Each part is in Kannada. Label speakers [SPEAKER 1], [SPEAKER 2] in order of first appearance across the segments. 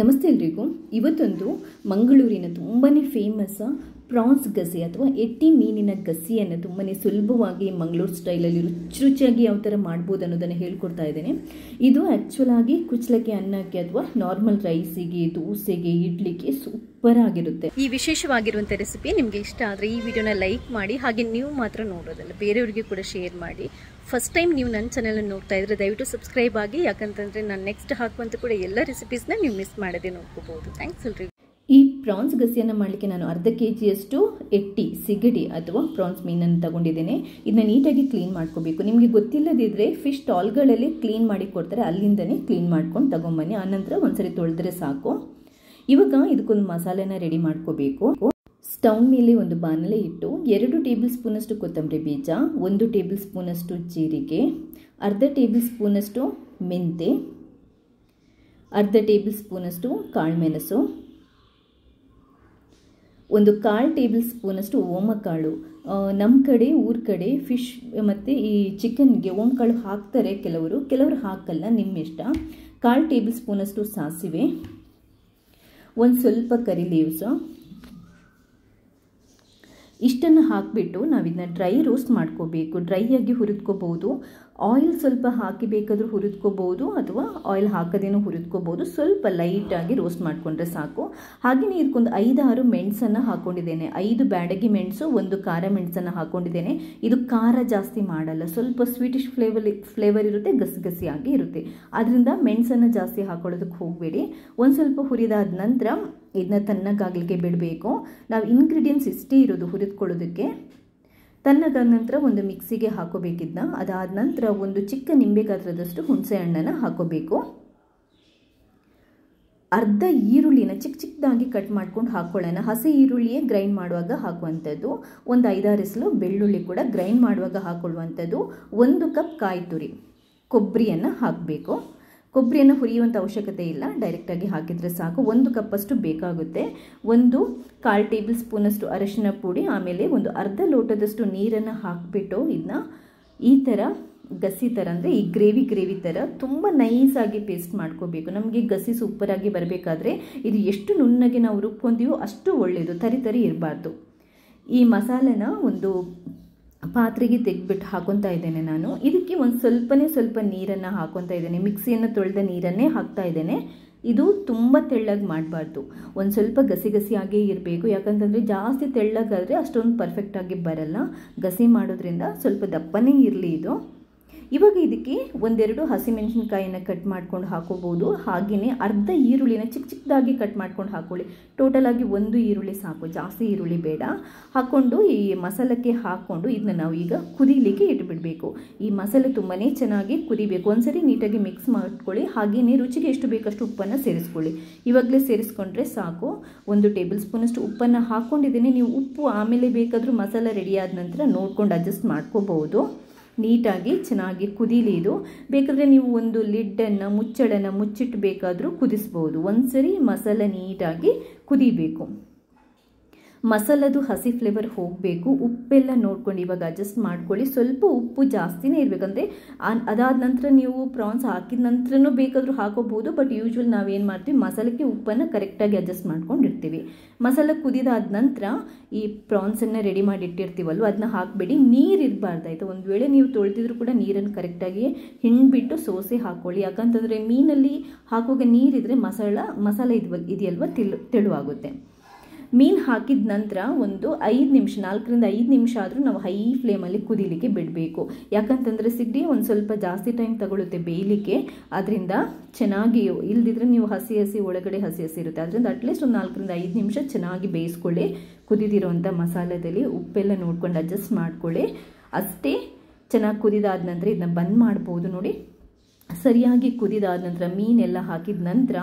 [SPEAKER 1] ನಮಸ್ತೆ ಎಲ್ರಿಗೂ. ಇವತ್ತೊಂದು ಮಂಗಳೂರಿನ ತುಂಬನೇ ಫೇಮಸ್ ಪ್ರಾನ್ಸ್ ಗಸಿ ಅಥವಾ ಎಟ್ಟಿ ಮೀನಿನ ಗಸಿಯನ್ನು ತುಂಬನೇ ಸುಲಭವಾಗಿ ಮಂಗಳೂರು ಸ್ಟೈಲಲ್ಲಿ ರುಚಿಯಾಗಿ ಯಾವ ಥರ ಮಾಡ್ಬೋದು ಅನ್ನೋದನ್ನು ಹೇಳ್ಕೊಡ್ತಾ ಇದ್ದೇನೆ. ಇದು ಆ್ಯಕ್ಚುಲ್ ಆಗಿ ಕುಚ್ಚಲಕ್ಕಿ ಅನ್ನಕ್ಕೆ ಅಥವಾ ನಾರ್ಮಲ್ ರೈಸಿಗೆ, ದೋಸೆಗೆ, ಇಡ್ಲಿಗೆ ಸೂಪರ್ ಆಗಿರುತ್ತೆ. ಈ ವಿಶೇಷವಾಗಿರುವಂಥ ರೆಸಿಪಿ ನಿಮಗೆ ಇಷ್ಟ ಆದರೆ ಈ ವಿಡಿಯೋನ ಲೈಕ್ ಮಾಡಿ, ಹಾಗೆ ನೀವು ಮಾತ್ರ ನೋಡೋದಲ್ಲ ಬೇರೆಯವರಿಗೆ ಕೂಡ ಶೇರ್ ಮಾಡಿ. ಫಸ್ಟ್ ಟೈಮ್ ನೀವು ನನ್ನ ಚಾನಲನ್ನು ನೋಡ್ತಾ ಇದ್ರೆ ದಯವಿಟ್ಟು ಸಬ್ಸ್ಕ್ರೈಬ್ ಆಗಿ, ಯಾಕಂತಂದರೆ ನಾನು ನೆಕ್ಸ್ಟ್ ಹಾಕುವಂಥ ಕೂಡ ಎಲ್ಲ ರೆಸಿಪೀಸ್ನ ನೀವು ಮಿಸ್ ಮಾಡದೆ ನೋಡ್ಕೋಬಹುದು. ಥ್ಯಾಂಕ್ಸ್ ಎಲ್ರಿ. ಈ ಪ್ರಾನ್ಸ್ ಗಸಿಯನ್ನು ಮಾಡಲಿಕ್ಕೆ ನಾನು ಅರ್ಧ kg ಎಟ್ಟಿ ಸಿಗಡಿ ಅಥವಾ ಪ್ರಾನ್ಸ್ ಮೀನನ್ನು ತಗೊಂಡಿದ್ದೇನೆ. ಇದನ್ನ ನೀಟಾಗಿ ಕ್ಲೀನ್ ಮಾಡ್ಕೋಬೇಕು. ನಿಮಗೆ ಗೊತ್ತಿಲ್ಲದಿದ್ದರೆ ಫಿಶ್ ಸ್ಟಾಲ್ಗಳಲ್ಲಿ ಕ್ಲೀನ್ ಮಾಡಿ ಕೊಡ್ತಾರೆ, ಅಲ್ಲಿಂದನೇ ಕ್ಲೀನ್ ಮಾಡ್ಕೊಂಡು ತಗೊಂಬನ್ನಿ. ಆನಂತರ ಒಂದ್ಸರಿ ತೊಳೆದ್ರೆ ಸಾಕು. ಇವಾಗ ಇದಕ್ಕೊಂದು ಮಸಾಲೆನ ರೆಡಿ ಮಾಡ್ಕೋಬೇಕು. ಸ್ಟವ್ ಮೇಲೆ ಒಂದು ಬಾಣಲೆ ಇಟ್ಟು 2 ಟೇಬಲ್ ಸ್ಪೂನಷ್ಟು ಕೊತ್ತಂಬರಿ ಬೀಜ, 1 ಟೇಬಲ್ ಸ್ಪೂನಷ್ಟು ಜೀರಿಗೆ, ಅರ್ಧ ಟೇಬಲ್ ಸ್ಪೂನಷ್ಟು ಮೆಂತೆ, ಅರ್ಧ ಟೇಬಲ್ ಸ್ಪೂನಷ್ಟು ಕಾಳುಮೆಣಸು, 1/4 ಟೇಬಲ್ ಸ್ಪೂನಷ್ಟು ಓಮಕಾಳು. ನಮ್ಮ ಕಡೆ ಊರ ಕಡೆ ಫಿಶ್ ಮತ್ತು ಈ ಚಿಕನ್ಗೆ ಓಮಕಾಳು ಹಾಕ್ತಾರೆ, ಕೆಲವರು ಹಾಕಲ್ಲ, ನಿಮ್ಮ ಇಷ್ಟ. 1/4 ಟೇಬಲ್ ಸ್ಪೂನಷ್ಟು ಸಾಸಿವೆ, ಒಂದು ಸ್ವಲ್ಪ ಕರಿ ಲೀವ್ಸು. ಇಷ್ಟನ್ನು ಹಾಕಿಬಿಟ್ಟು ನಾವಿದನ್ನ ಡ್ರೈ ರೋಸ್ಟ್ ಮಾಡ್ಕೋಬೇಕು. ಡ್ರೈ ಆಗಿ ಹುರಿದ್ಕೋಬಹುದು. ಆಯಿಲ್ ಸ್ವಲ್ಪ ಹಾಕಿ ಬೇಕಾದರೂ ಹುರಿದ್ಕೋಬಹುದು, ಅಥವಾ ಆಯಿಲ್ ಹಾಕದೇನೂ ಹುರಿದ್ಕೋಬಹುದು. ಸ್ವಲ್ಪ ಲೈಟಾಗಿ ರೋಸ್ಟ್ ಮಾಡಿಕೊಂಡ್ರೆ ಸಾಕು. ಹಾಗೆಯೇ ಇದಕ್ಕೊಂದು 5-6 ಮೆಣಸನ್ನು ಹಾಕ್ಕೊಂಡಿದ್ದೇನೆ. 5 ಬ್ಯಾಡಗಿ ಮೆಣಸು, 1 ಖಾರ ಮೆಣಸನ್ನು ಹಾಕ್ಕೊಂಡಿದ್ದೇನೆ. ಇದು ಖಾರ ಜಾಸ್ತಿ ಮಾಡಲ್ಲ, ಸ್ವಲ್ಪ ಸ್ವೀಟಿಶ್ ಫ್ಲೇವರ್ ಇರುತ್ತೆ, ಗಸಿ ಇರುತ್ತೆ. ಆದ್ದರಿಂದ ಮೆಣಸನ್ನು ಜಾಸ್ತಿ ಹಾಕೊಳ್ಳೋದಕ್ಕೆ ಹೋಗಬೇಡಿ. ಒಂದು ಸ್ವಲ್ಪ ಹುರಿದಾದ ನಂತರ ಇದನ್ನ ತಣ್ಣಗಾಗಲಿಕ್ಕೆ ಬಿಡಬೇಕು. ನಾವು ಇಂಗ್ರೀಡಿಯೆಂಟ್ಸ್ ಇಷ್ಟೇ ಇರೋದು ಹುರಿದ್ಕೊಳ್ಳೋದಕ್ಕೆ. ತಣ್ಣಗಾದ ನಂತರ ಒಂದು ಮಿಕ್ಸಿಗೆ ಹಾಕೋಬೇಕಿದ್ನ. ಅದಾದ ನಂತರ ಒಂದು ಚಿಕ್ಕ ನಿಂಬೆ ಗಾತ್ರದಷ್ಟು ಹುಣಸೆ ಹಣ್ಣನ್ನು ಹಾಕೋಬೇಕು. ಅರ್ಧ ಈರುಳ್ಳಿನ ಚಿಕ್ಕದಾಗಿ ಕಟ್ ಮಾಡ್ಕೊಂಡು ಹಾಕೊಳ್ಳೋಣ. ಹಸಿ ಈರುಳ್ಳಿಯೇ ಗ್ರೈಂಡ್ ಮಾಡುವಾಗ ಹಾಕುವಂಥದ್ದು. ಒಂದು 5-6 ಎಸಳು ಬೆಳ್ಳುಳ್ಳಿ ಕೂಡ ಗ್ರೈಂಡ್ ಮಾಡುವಾಗ ಹಾಕೊಳ್ಳುವಂಥದ್ದು. 1 ಕಪ್ ಕಾಯಿ ತುರಿ ಕೊಬ್ಬರಿಯನ್ನು ಹಾಕಬೇಕು. ಕೊಬ್ಬರಿಯನ್ನು ಹುರಿಯುವಂಥ ಅವಶ್ಯಕತೆ ಇಲ್ಲ, ಡೈರೆಕ್ಟಾಗಿ ಹಾಕಿದರೆ ಸಾಕು. 1 ಕಪ್ಪಷ್ಟು ಬೇಕಾಗುತ್ತೆ. 1/4 ಟೇಬಲ್ ಸ್ಪೂನಷ್ಟು ಅರಿಶಿನ ಪುಡಿ, ಆಮೇಲೆ ಒಂದು ಅರ್ಧ ಲೋಟದಷ್ಟು ನೀರನ್ನು ಹಾಕಿಬಿಟ್ಟು ಇದನ್ನ ಈ ಥರ ಗಸಿ ಥರ, ಅಂದರೆ ಈ ಗ್ರೇವಿ ಥರ ತುಂಬ ನೈಸಾಗಿ ಪೇಸ್ಟ್ ಮಾಡ್ಕೋಬೇಕು. ನಮಗೆ ಗಸಿ ಸೂಪರಾಗಿ ಬರಬೇಕಾದ್ರೆ ಇದು ಎಷ್ಟು ನುಣ್ಣಗೆ ನಾವು ರುಬ್ಕೊಂತೀವೋ ಅಷ್ಟು ಒಳ್ಳೆಯದು, ತರಿ ಇರಬಾರ್ದು. ಈ ಮಸಾಲೆನ ಒಂದು ಪಾತ್ರೆಗೆ ತೆಗೆದ್ಬಿಟ್ಟು ಹಾಕೊತಾ ಇದ್ದೇನೆ ನಾನು. ಇದಕ್ಕೆ ಒಂದು ಸ್ವಲ್ಪ ನೀರನ್ನು ಹಾಕೊತಾ ಇದ್ದೇನೆ. ಮಿಕ್ಸಿಯನ್ನು ತೊಳೆದ ನೀರನ್ನೇ ಹಾಕ್ತಾ ಇದ್ದೇನೆ. ಇದು ತುಂಬ ತೆಳ್ಳಗೆ ಮಾಡಬಾರ್ದು, ಒಂದು ಸ್ವಲ್ಪ ಗಸಿಯಾಗೇ ಇರಬೇಕು. ಯಾಕಂತಂದರೆ ಜಾಸ್ತಿ ತೆಳ್ಳಗಾದರೆ ಅಷ್ಟೊಂದು ಪರ್ಫೆಕ್ಟಾಗಿ ಬರಲ್ಲ. ಗಸಿ ಮಾಡೋದ್ರಿಂದ ಸ್ವಲ್ಪ ದಪ್ಪನೇ ಇರಲಿ ಇದು. ಇವಾಗ ಇದಕ್ಕೆ 1-2 ಹಸಿಮೆಣಸಿನ್ಕಾಯಿನ ಕಟ್ ಮಾಡ್ಕೊಂಡು ಹಾಕೋಬೋದು. ಹಾಗೆಯೇ ಅರ್ಧ ಈರುಳ್ಳಿನ ಚಿಕ್ಕದಾಗಿ ಕಟ್ ಮಾಡ್ಕೊಂಡು ಹಾಕೊಳ್ಳಿ. ಟೋಟಲಾಗಿ 1 ಈರುಳ್ಳಿ ಸಾಕು, ಜಾಸ್ತಿ ಈರುಳ್ಳಿ ಬೇಡ. ಹಾಕ್ಕೊಂಡು ಈ ಮಸಾಲಕ್ಕೆ ಹಾಕ್ಕೊಂಡು ಇದನ್ನ ನಾವು ಈಗ ಕುದೀಲಿಕ್ಕೆ ಇಟ್ಬಿಡಬೇಕು. ಈ ಮಸಾಲೆ ತುಂಬಾ ಚೆನ್ನಾಗಿ ಕುದಿಬೇಕು. ಒಂದ್ಸರಿ ನೀಟಾಗಿ ಮಿಕ್ಸ್ ಮಾಡ್ಕೊಳ್ಳಿ. ಹಾಗೆಯೇ ರುಚಿಗೆ ಎಷ್ಟು ಬೇಕಷ್ಟು ಉಪ್ಪನ್ನು ಸೇರಿಸ್ಕೊಳ್ಳಿ. ಇವಾಗಲೇ ಸೇರಿಸ್ಕೊಂಡ್ರೆ ಸಾಕು. 1 ಟೇಬಲ್ ಸ್ಪೂನಷ್ಟು ಉಪ್ಪನ್ನು ಹಾಕ್ಕೊಂಡಿದ್ದೀನಿ. ನೀವು ಉಪ್ಪು ಆಮೇಲೆ ಬೇಕಾದರೂ ಮಸಾಲೆ ರೆಡಿ ಆದ ನಂತರ ನೋಡ್ಕೊಂಡು ಅಡ್ಜಸ್ಟ್ ಮಾಡ್ಕೋಬಹುದು. ನೀಟಾಗಿ ಚೆನ್ನಾಗಿ ಕುದೀಲಿ ಇದು. ಬೇಕಾದರೆ ನೀವು ಒಂದು ಲಿಡ್ಡನ್ನು ಮುಚ್ಚಿಟ್ಟು ಬೇಕಾದರೂ ಕುದಿಸ್ಬೋದು. ಒಂದ್ಸರಿ ಮಸಾಲೆ ನೀಟಾಗಿ ಕುದಿಬೇಕು. ಮಸಾಲದು ಹಸಿ ಫ್ಲೇವರ್ ಹೋಗಬೇಕು. ಉಪ್ಪೆಲ್ಲ ನೋಡ್ಕೊಂಡು ಇವಾಗ ಅಡ್ಜಸ್ಟ್ ಮಾಡ್ಕೊಳ್ಳಿ. ಸ್ವಲ್ಪ ಉಪ್ಪು ಜಾಸ್ತಿನೇ ಇರಬೇಕಂದ್ರೆ ಅದಾದ ನಂತರ ನೀವು ಪ್ರಾನ್ಸ್ ಹಾಕಿದ ನಂತರನೂ ಬೇಕಾದರೂ ಹಾಕೋಬಹುದು. ಬಟ್ ಯೂಶ್ವಲ್ ನಾವೇನು ಮಾಡ್ತೀವಿ, ಮಸಾಲೆಗೆ ಉಪ್ಪನ್ನು ಕರೆಕ್ಟಾಗಿ ಅಡ್ಜಸ್ಟ್ ಮಾಡ್ಕೊಂಡಿರ್ತೀವಿ. ಮಸಾಲೆ ಕುದಿದಾದ ನಂತರ ಈ ಪ್ರಾನ್ಸನ್ನು ರೆಡಿ ಮಾಡಿ ಇಟ್ಟಿರ್ತೀವಲ್ವ, ಅದನ್ನ ಹಾಕಬೇಡಿ. ನೀರು ಇರಬಾರ್ದು ಆಯಿತು. ಒಂದು ವೇಳೆ ನೀವು ತೊಳೆದಿದ್ರು ಕೂಡ ನೀರನ್ನು ಕರೆಕ್ಟಾಗಿ ಹಿಂಡ್ಬಿಟ್ಟು ಸೋಸೆ ಹಾಕ್ಕೊಳ್ಳಿ. ಯಾಕಂತಂದರೆ ಮೀನಲ್ಲಿ ಹಾಕುವಾಗ ನೀರಿದ್ರೆ ಮಸಾಲೆ ಇದೆಯಲ್ವ ತೆಳುವಾಗುತ್ತೆ. ಮೀನು ಹಾಕಿದ ನಂತರ ಒಂದು 5 ನಿಮಿಷ, 4ರಿಂದ 5 ನಿಮಿಷ ಆದರೂ ನಾವು ಹೈ ಫ್ಲೇಮಲ್ಲಿ ಕುದೀಲಿಕ್ಕೆ ಬಿಡಬೇಕು. ಯಾಕಂತಂದರೆ ಸಿಗಡಿ ಒಂದು ಸ್ವಲ್ಪ ಜಾಸ್ತಿ ಟೈಮ್ ತಗೊಳುತ್ತೆ ಬೇಯಲಿಕ್ಕೆ. ಅದರಿಂದ ಚೆನ್ನಾಗಿ, ಇಲ್ದಿದ್ರೆ ನೀವು ಹಸಿ ಒಳಗಡೆ ಹಸಿ ಇರುತ್ತೆ. ಅದರಿಂದ ಅಟ್ಲೀಸ್ಟ್ ಒಂದು 4ರಿಂದ 5 ನಿಮಿಷ ಚೆನ್ನಾಗಿ ಬೇಯಿಸ್ಕೊಳ್ಳಿ. ಕುದಿದಿರೋವಂಥ ಮಸಾಲದಲ್ಲಿ ಉಪ್ಪೆಲ್ಲ ನೋಡ್ಕೊಂಡು ಅಡ್ಜಸ್ಟ್ ಮಾಡ್ಕೊಳ್ಳಿ. ಅಷ್ಟೇ. ಚೆನ್ನಾಗಿ ಕುದಿದಾದ ನಂತರ ಇದನ್ನ ಬಂದ್ ಮಾಡ್ಬೋದು. ನೋಡಿ, ಸರಿಯಾಗಿ ಕುದಿದಾದ ನಂತರ ಮೀನೆಲ್ಲ ಹಾಕಿದ ನಂತರ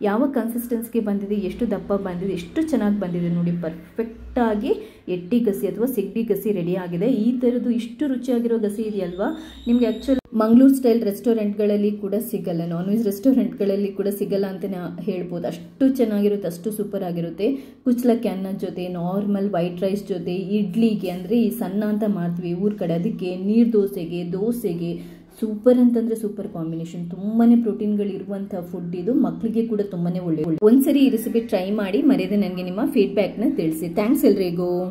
[SPEAKER 1] ಯಾವ ಕನ್ಸಿಸ್ಟೆನ್ಸಿಗೆ ಬಂದಿದೆ, ಎಷ್ಟು ದಪ್ಪ ಬಂದಿದೆ, ಎಷ್ಟು ಚೆನ್ನಾಗಿ ಬಂದಿದೆ ನೋಡಿ. ಪರ್ಫೆಕ್ಟಾಗಿ ಎಟ್ಟಿ ಗಸಿ ಅಥವಾ ಸಿಗಡಿ ಗಸಿ ರೆಡಿ ಆಗಿದೆ. ಈ ಥರದ್ದು ಇಷ್ಟು ರುಚಿಯಾಗಿರೋ ಗಸಿ ಇದೆಯಲ್ವಾ, ನಿಮಗೆ ಆ್ಯಕ್ಚುಲಿ ಮಂಗಳೂರು ಸ್ಟೈಲ್ ರೆಸ್ಟೋರೆಂಟ್ಗಳಲ್ಲಿ ಕೂಡ ಸಿಗಲ್ಲ, ನಾನ್ ವೆಜ್ ರೆಸ್ಟೋರೆಂಟ್ಗಳಲ್ಲಿ ಕೂಡ ಸಿಗಲ್ಲ ಅಂತಲೇ ಹೇಳ್ಬೋದು. ಅಷ್ಟು ಚೆನ್ನಾಗಿರುತ್ತೆ, ಅಷ್ಟು ಸೂಪರ್ ಆಗಿರುತ್ತೆ. ಕುಚ್ಚಲಕ್ಕಿ ಅನ್ನದ ಜೊತೆ, ನಾರ್ಮಲ್ ವೈಟ್ ರೈಸ್ ಜೊತೆ, ಇಡ್ಲಿಗೆ ಅಂದರೆ ಈ ಸಣ್ಣ ಅಂತ ಮಾಡ್ತೀವಿ ಊರ ಕಡೆ, ಅದಕ್ಕೆ ನೀರು ದೋಸೆಗೆ ಸೂಪರ್ ಅಂತಂದ್ರೆ ಸೂಪರ್ ಕಾಂಬಿನೇಷನ್. ತುಂಬಾನೇ ಪ್ರೋಟೀನ್ಗಳಿರುವಂತಹ ಫುಡ್ ಇದು, ಮಕ್ಕಳಿಗೆ ಕೂಡ ತುಂಬಾನೇ ಒಳ್ಳೆಯದು. ಒಂದ್ಸರಿ ಈ ರೆಸಿಪಿ ಟ್ರೈ ಮಾಡಿ, ಮರೆಯದೆ ನನಗೆ ನಿಮ್ಮ ಫೀಡ್ಬ್ಯಾಕ್ನ ತಿಳಿಸಿ. ಥ್ಯಾಂಕ್ಸ್ ಎಲ್ರಿಗೂ.